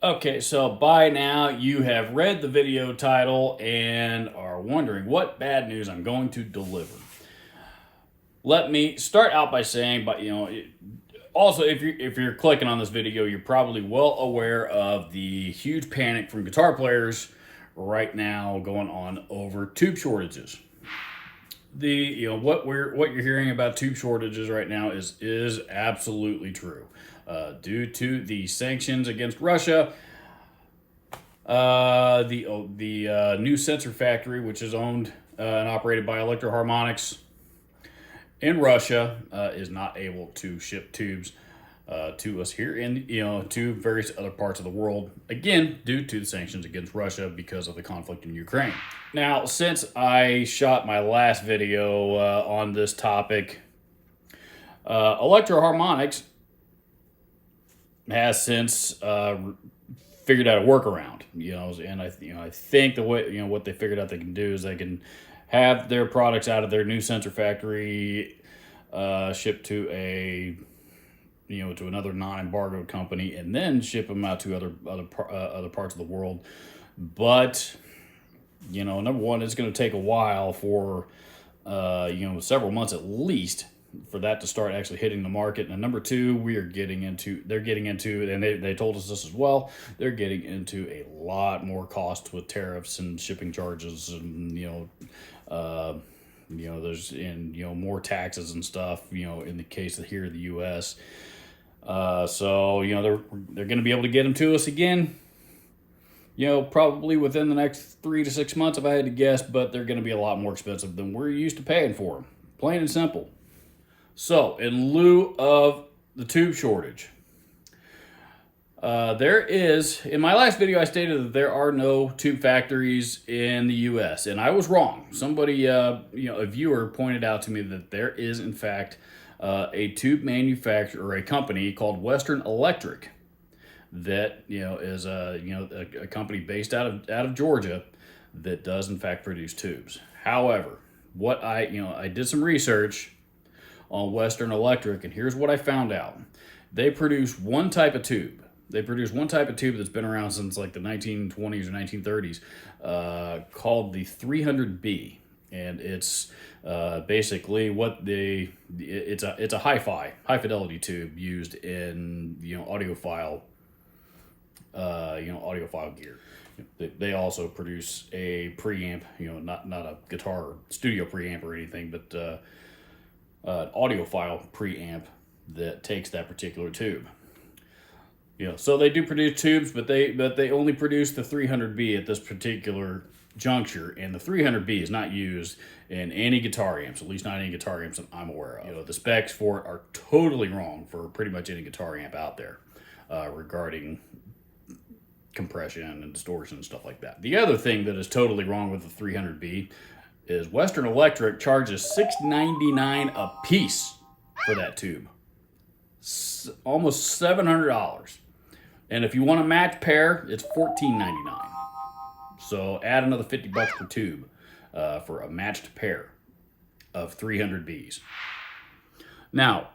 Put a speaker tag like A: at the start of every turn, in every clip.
A: Okay, so by now you have read the video title and are wondering what bad news I'm going to deliver. Let me start out by saying, also if you're clicking on this video, you're probably well aware of the huge panic from guitar players right now going on over tube shortages. What you're hearing about tube shortages right now is absolutely true. Due to the sanctions against Russia, the new sensor factory, which is owned and operated by Electro Harmonics in Russia, is not able to ship tubes to us here in to various other parts of the world. Again, due to the sanctions against Russia because of the conflict in Ukraine. Now, since I shot my last video on this topic, Electro Harmonics has since figured out a workaround, and I think the way what they figured out they can do is they can have their products out of their new sensor factory shipped to to another non-embargoed company, and then ship them out to other parts of the world. But number one, it's going to take a while for several months at least for that to start actually hitting the market. And number two, they're getting into, and they told us this as well, they're getting into a lot more costs with tariffs and shipping charges, and there's more taxes and stuff, in the case of here in the US. So they're going to be able to get them to us again, probably within the next 3 to 6 months if I had to guess, but they're going to be a lot more expensive than we're used to paying for them, plain and simple. So, in lieu of the tube shortage, in my last video, I stated that there are no tube factories in the U.S., and I was wrong. Somebody, a viewer pointed out to me that there is, in fact, a tube manufacturer, or a company called Western Electric, that is a company based out of Georgia that does, in fact, produce tubes. However, I did some research on Western Electric, and here's what I found out. They produce one type of tube. They produce one type of tube that's been around since like the 1920s or 1930s, called the 300B, and it's basically it's a high fidelity tube used in audiophile gear. They also produce a preamp, not a guitar studio preamp or anything, but an audiophile preamp that takes that particular tube. So they do produce tubes, but they only produce the 300B at this particular juncture, and the 300B is not used in any guitar amps, at least not any guitar amps that I'm aware of. The specs for it are totally wrong for pretty much any guitar amp out there regarding compression and distortion and stuff like that. The other thing that is totally wrong with the 300B is Western Electric charges $6.99 a piece for that tube. Almost $700. And if you want a match pair, it's $14.99. So add another $50 per tube for a matched pair of 300Bs. Now,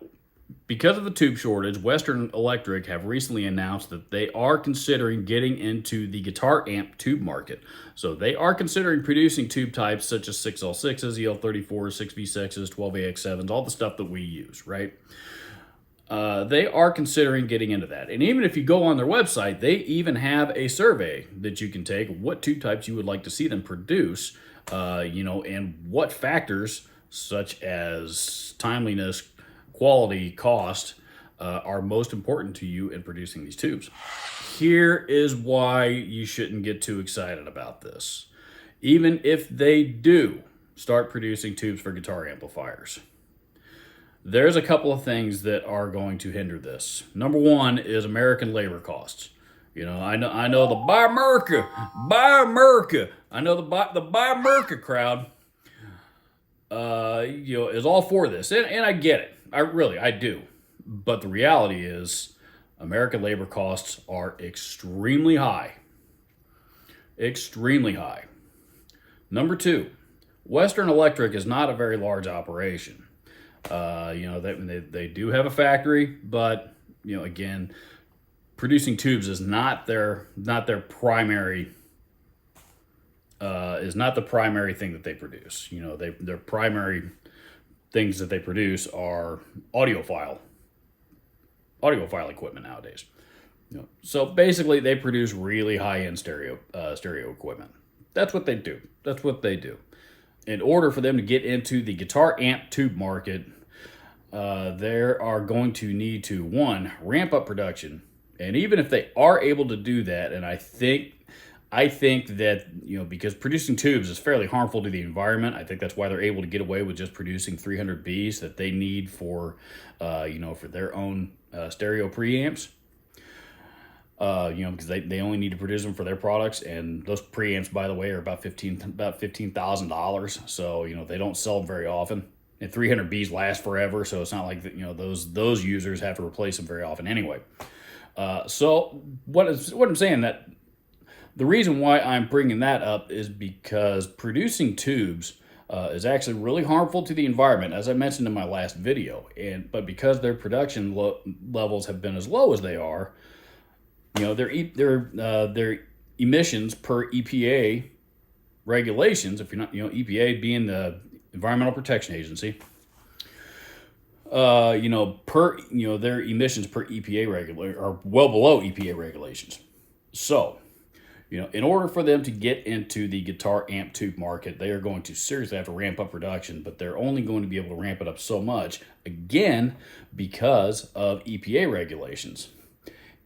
A: because of the tube shortage, Western Electric have recently announced that they are considering getting into the guitar amp tube market. So they are considering producing tube types such as 6L6s, EL34s, 6V6s, 12AX7s, all the stuff that we use, right? They are considering getting into that. And even if you go on their website, they even have a survey that you can take what tube types you would like to see them produce, and what factors such as timeliness, quality, cost are most important to you in producing these tubes. Here is why you shouldn't get too excited about this. Even if they do start producing tubes for guitar amplifiers, there's a couple of things that are going to hinder this. Number one is American labor costs. I know the Buy America. I know the Buy America crowd, is all for this, and I get it. I do. But the reality is, American labor costs are extremely high. Extremely high. Number two, Western Electric is not a very large operation. They do have a factory, but again, producing tubes is not their primary is not the primary thing that they produce. You know, their primary things that they produce are audiophile equipment nowadays. You know, so basically, they produce really high-end stereo equipment. That's what they do. That's what they do. In order for them to get into the guitar amp tube market, they are going to need to, one, ramp up production. And even if they are able to do that, and I think that, you know, because producing tubes is fairly harmful to the environment, I think that's why they're able to get away with just producing 300 Bs that they need for, you know, for their own stereo preamps. You know, because they only need to produce them for their products, and those preamps, by the way, are about $15,000. So, you know, they don't sell them very often, and 300 Bs last forever. So it's not like that, you know, those users have to replace them very often anyway. So what I'm saying, that the reason why I'm bringing that up is because producing tubes is actually really harmful to the environment, as I mentioned in my last video. But because their production levels have been as low as they are, you know, their emissions per EPA regulations, if you're not, you know, EPA being the Environmental Protection Agency, you know, their emissions per EPA are well below EPA regulations. So, you know, in order for them to get into the guitar amp tube market, they are going to seriously have to ramp up production, but they're only going to be able to ramp it up so much, again, because of EPA regulations.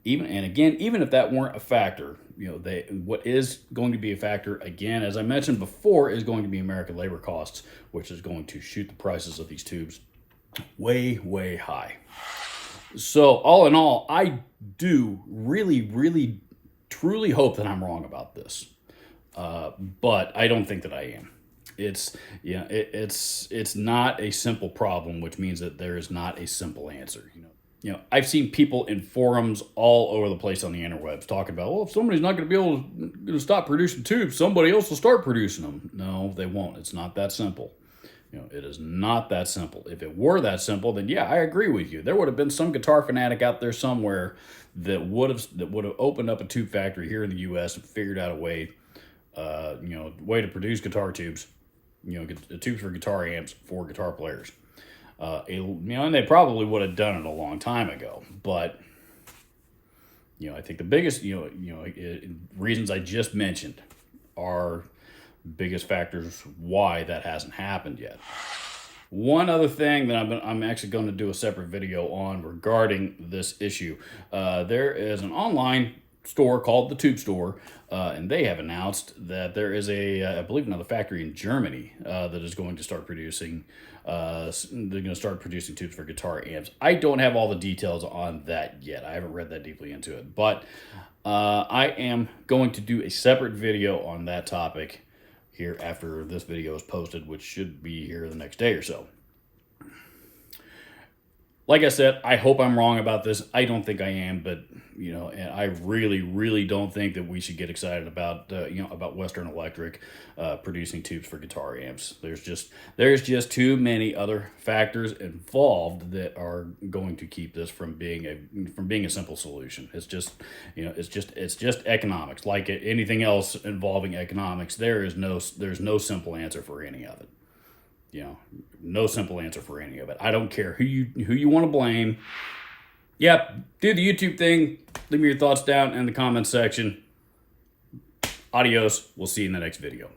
A: Even if that weren't a factor, you know, what is going to be a factor, again, as I mentioned before, is going to be American labor costs, which is going to shoot the prices of these tubes way, way high. So all in all, I do really, really, truly hope that I'm wrong about this, but I don't think that I am. It's not a simple problem, which means that there is not a simple answer. You know, I've seen people in forums all over the place on the interwebs talking about, well, if somebody's not going to be able to stop producing tubes, somebody else will start producing them. No, they won't. It's not that simple. You know, it is not that simple. If it were that simple, then yeah, I agree with you. There would have been some guitar fanatic out there somewhere that would have opened up a tube factory here in the U.S. and figured out a way, way to produce guitar tubes, you know, tubes for guitar amps for guitar players. And they probably would have done it a long time ago. But, you know, I think the biggest, reasons I just mentioned are biggest factors why that hasn't happened yet. One other thing that I'm actually going to do a separate video on regarding this issue. There is an online store called the Tube Store, and they have announced that there is I believe another factory in Germany that is going to start producing. They're going to start producing tubes for guitar amps. I don't have all the details on that yet. I haven't read that deeply into it, but I am going to do a separate video on that topic here after this video is posted, which should be here the next day or so. Like I said, I hope I'm wrong about this. I don't think I am, but, you know, and I really, really don't think that we should get excited about, about Western Electric producing tubes for guitar amps. There's just too many other factors involved that are going to keep this from being a simple solution. It's just economics. Like anything else involving economics, there's no simple answer for any of it. You know, no simple answer for any of it. I don't care who you want to blame. Yep, do the YouTube thing. Leave me your thoughts down in the comments section. Adios. We'll see you in the next video.